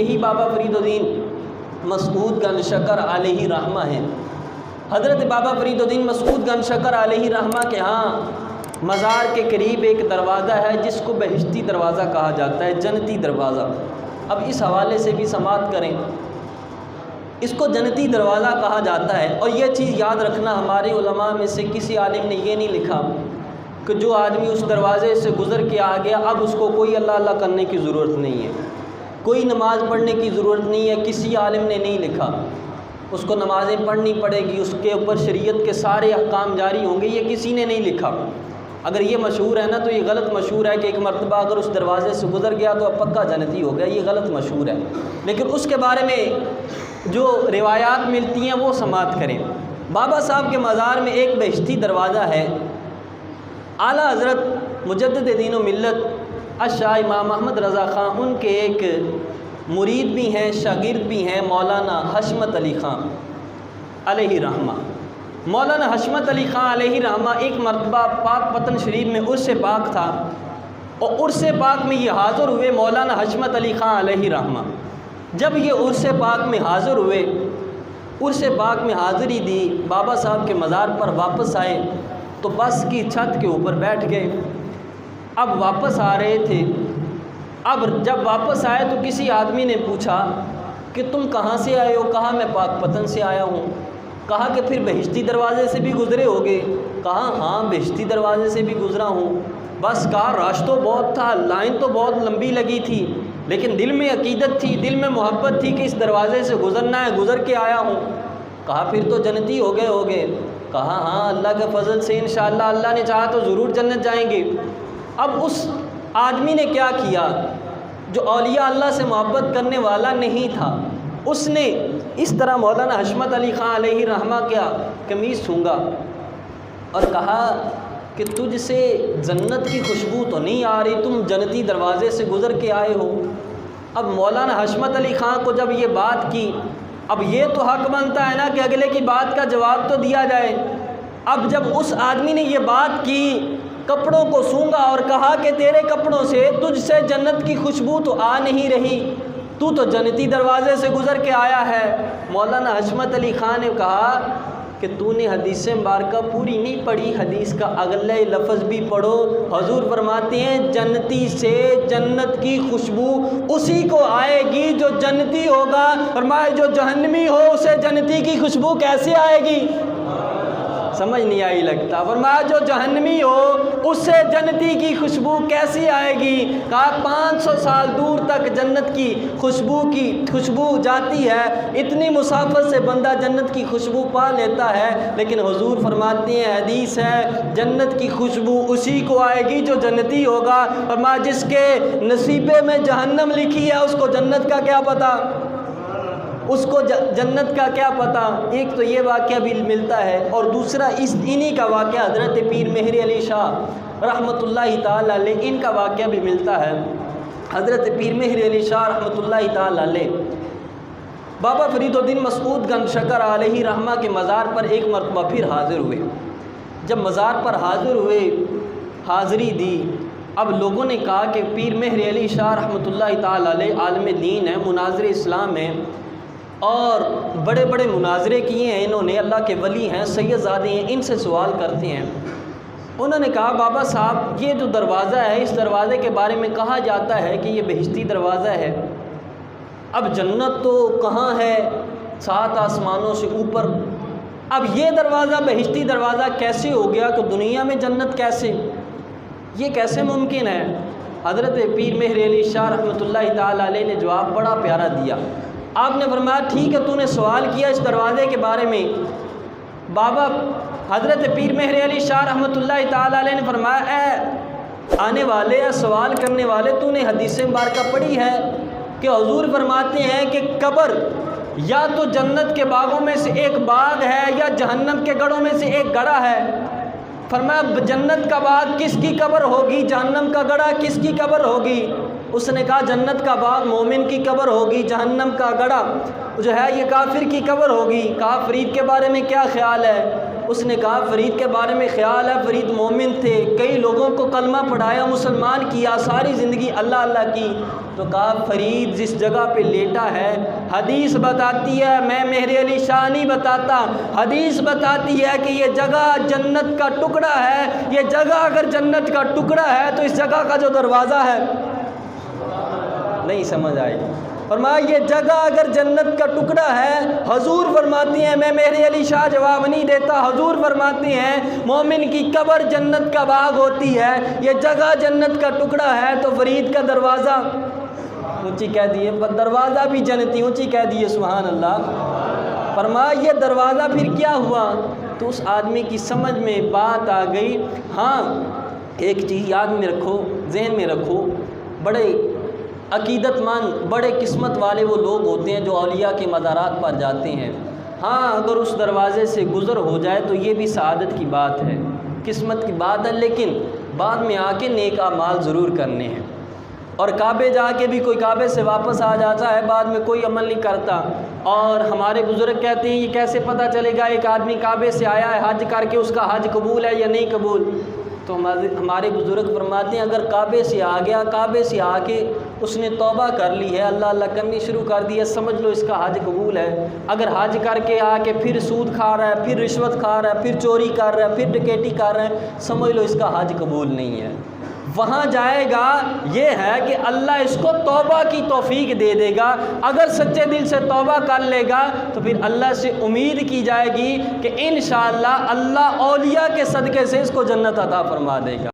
یہی بابا فرید الدین مسعود گنج شکر علیہ رحمہ ہیں۔ حضرت بابا فرید الدین مسعود گنج شکر علیہ رحمہ کے ہاں مزار کے قریب ایک دروازہ ہے جس کو بہشتی دروازہ کہا جاتا ہے، جنتی دروازہ۔ اب اس حوالے سے بھی سماعت کریں، اس کو جنتی دروازہ کہا جاتا ہے۔ اور یہ چیز یاد رکھنا، ہمارے علماء میں سے کسی عالم نے یہ نہیں لکھا کہ جو آدمی اس دروازے سے گزر کے آ گیا اب اس کو کوئی اللہ اللہ کرنے کی ضرورت نہیں ہے، کوئی نماز پڑھنے کی ضرورت نہیں ہے۔ کسی عالم نے نہیں لکھا اس کو نمازیں پڑھنی پڑے گی، اس کے اوپر شریعت کے سارے احکام جاری ہوں گے، یہ کسی نے نہیں لکھا۔ اگر یہ مشہور ہے نا تو یہ غلط مشہور ہے کہ ایک مرتبہ اگر اس دروازے سے گزر گیا تو اب پکا جنتی ہو گیا، یہ غلط مشہور ہے۔ لیکن اس کے بارے میں جو روایات ملتی ہیں وہ سماعت کریں۔ بابا صاحب کے مزار میں ایک بہشتی دروازہ ہے۔ اعلیٰ حضرت مجدد دین و ملت الشاہ امام احمد رضا خان، ان کے ایک مرید بھی ہیں، شاگرد بھی ہیں، مولانا حشمت علی خان علیہ رحمہ۔ مولانا حشمت علی خان علیہ رحمہ ایک مرتبہ پاک پتن شریف میں عرس پاک تھا، اور عرس پاک میں یہ حاضر ہوئے مولانا حشمت علی خان علیہ رحمہ۔ جب یہ عرس پاک میں حاضر ہوئے، عرس پاک میں حاضری دی، بابا صاحب کے مزار پر واپس آئے تو بس کی چھت کے اوپر بیٹھ گئے۔ اب واپس آ رہے تھے، اب جب واپس آئے تو کسی آدمی نے پوچھا کہ تم کہاں سے آئے ہو؟ کہا میں پاک پتن سے آیا ہوں۔ کہا کہ پھر بہشتی دروازے سے بھی گزرے ہوگے؟ کہا ہاں بہشتی دروازے سے بھی گزرا ہوں۔ بس کہا رش تو بہت تھا، لائن تو بہت لمبی لگی تھی، لیکن دل میں عقیدت تھی، دل میں محبت تھی کہ اس دروازے سے گزرنا ہے، گزر کے آیا ہوں۔ کہا پھر تو جنتی ہو گئے ہوگے؟ کہا ہاں اللہ کے فضل سے انشاءاللہ اللہ نے چاہا تو ضرور جنت جائیں گے۔ اب اس آدمی نے کیا کیا جو اولیاء اللہ سے محبت کرنے والا نہیں تھا، اس نے اس طرح مولانا حشمت علی خان علیہ رحمہ کیا قمیص چھونگا اور کہا کہ تجھ سے جنت کی خوشبو تو نہیں آ رہی، تم جنتی دروازے سے گزر کے آئے ہو۔ اب مولانا حشمت علی خان کو جب یہ بات کی، اب یہ تو حق بنتا ہے نا کہ اگلے کی بات کا جواب تو دیا جائے۔ اب جب اس آدمی نے یہ بات کی، کپڑوں کو سونگا اور کہا کہ تیرے کپڑوں سے تجھ سے جنت کی خوشبو تو آ نہیں رہی، تو جنتی دروازے سے گزر کے آیا ہے۔ مولانا حشمت علی خان نے کہا کہ تو نے حدیث مبارکہ پوری نہیں پڑھی، حدیث کا اگلا لفظ بھی پڑھو۔ حضور فرماتے ہیں جنتی سے جنت کی خوشبو اسی کو آئے گی جو جنتی ہوگا۔ فرمایا جو جہنمی ہو اسے جنتی کی خوشبو کیسے آئے گی؟ سمجھ نہیں آئی لگتا۔ فرمایا جو جہنمی ہو اس سے جنتی کی خوشبو کیسی آئے گی؟ کہا 500 سال دور تک جنت کی خوشبو جاتی ہے، اتنی مسافت سے بندہ جنت کی خوشبو پا لیتا ہے، لیکن حضور فرماتے ہیں حدیث ہے جنت کی خوشبو اسی کو آئے گی جو جنتی ہوگا۔ فرمایا جس کے نصیبے میں جہنم لکھی ہے اس کو جنت کا کیا پتہ، اس کو جنت کا کیا پتہ۔ ایک تو یہ واقعہ بھی ملتا ہے، اور دوسرا انہی کا واقعہ حضرت پیر مہر علی شاہ رحمۃ اللہ تعالیٰ علیہ، ان کا واقعہ بھی ملتا ہے۔ حضرت پیر مہر علی شاہ رحمۃ اللہ تعالیٰ علیہ بابا فرید الدین مسعود گنج شکر علیہ رحمہ کے مزار پر ایک مرتبہ پھر حاضر ہوئے۔ جب مزار پر حاضر ہوئے، حاضری دی، اب لوگوں نے کہا کہ پیر مہر علی شاہ رحمۃ اللہ تعالیٰ علیہ عالم دین ہے، مناظر اسلام ہیں، اور بڑے بڑے مناظرے کیے ہیں انہوں نے، اللہ کے ولی ہیں، سید زادے ہیں، ان سے سوال کرتے ہیں۔ انہوں نے کہا بابا صاحب یہ جو دروازہ ہے اس دروازے کے بارے میں کہا جاتا ہے کہ یہ بہشتی دروازہ ہے، اب جنت تو کہاں ہے، 7 آسمانوں سے اوپر، اب یہ دروازہ بہشتی دروازہ کیسے ہو گیا کہ دنیا میں جنت کیسے، یہ کیسے ممکن ہے؟ حضرت پیر مہر علی شاہ رحمۃ اللہ تعالیٰ علیہ نے جواب بڑا پیارا دیا۔ آپ نے فرمایا ٹھیک ہے تو نے سوال کیا اس دروازے کے بارے میں۔ بابا حضرت پیر مہر علی شاہ رحمۃ اللہ تعالیٰ علیہ نے فرمایا اے آنے والے یا سوال کرنے والے، تو نے حدیث مبارکہ پڑھی ہے کہ حضور فرماتے ہیں کہ قبر یا تو جنت کے باغوں میں سے ایک باغ ہے یا جہنم کے گڑھوں میں سے ایک گڑھا ہے۔ فرمایا جنت کا باغ کس کی قبر ہوگی، جہنم کا گڑھا کس کی قبر ہوگی؟ اس نے کہا جنت کا باغ مومن کی قبر ہوگی، جہنم کا گڑھا جو ہے یہ کافر کی قبر ہوگی۔ کہا فرید کے بارے میں کیا خیال ہے؟ اس نے کہا فرید کے بارے میں خیال ہے فرید مومن تھے، کئی لوگوں کو کلمہ پڑھایا، مسلمان کیا، ساری زندگی اللہ اللہ کی، تو کہا فرید جس جگہ پہ لیٹا ہے حدیث بتاتی ہے، میں مہر علی شاہ نہیں بتاتا، حدیث بتاتی ہے کہ یہ جگہ جنت کا ٹکڑا ہے، یہ جگہ اگر جنت کا ٹکڑا ہے تو اس جگہ کا جو دروازہ ہے، نہیں سمجھ آئی؟ فرمایا یہ جگہ اگر جنت کا ٹکڑا ہے، حضور فرماتی ہیں، میں مہر علی شاہ جواب نہیں دیتا، حضور فرماتی ہیں مومن کی قبر جنت کا باغ ہوتی ہے، یہ جگہ جنت کا ٹکڑا ہے تو فرید کا دروازہ اونچی کہہ دیے، دروازہ بھی جنتی، اونچی کہہ دیے سبحان اللہ۔ فرمایا یہ دروازہ پھر کیا ہوا؟ تو اس آدمی کی سمجھ میں بات آ گئی۔ ہاں ایک چیز یاد میں رکھو، ذہن میں رکھو، بڑے عقیدت مند، بڑے قسمت والے وہ لوگ ہوتے ہیں جو اولیاء کے مزارات پر جاتے ہیں۔ ہاں اگر اس دروازے سے گزر ہو جائے تو یہ بھی سعادت کی بات ہے، قسمت کی بات ہے، لیکن بعد میں آ کے نیک اعمال ضرور کرنے ہیں۔ اور کعبے جا کے بھی کوئی کعبے سے واپس آ جاتا ہے، بعد میں کوئی عمل نہیں کرتا، اور ہمارے بزرگ کہتے ہیں یہ کیسے پتہ چلے گا ایک آدمی کعبے سے آیا ہے حج کر کے اس کا حج قبول ہے یا نہیں قبول؟ تو ہمارے بزرگ فرماتے ہیں اگر کعبے سے آ گیا، کعبے سے آ کے اس نے توبہ کر لی ہے، اللہ اللہ کرنی شروع کر دی ہے، سمجھ لو اس کا حج قبول ہے۔ اگر حج کر کے آ کے پھر سود کھا رہا ہے، پھر رشوت کھا رہا ہے، پھر چوری کر رہا ہے، پھر ڈکیٹی کر رہا ہے، سمجھ لو اس کا حج قبول نہیں ہے۔ وہاں جائے گا، یہ ہے کہ اللہ اس کو توبہ کی توفیق دے دے گا، اگر سچے دل سے توبہ کر لے گا تو پھر اللہ سے امید کی جائے گی کہ انشاءاللہ اللہ اولیاء کے صدقے سے اس کو جنت عطا فرما دے گا۔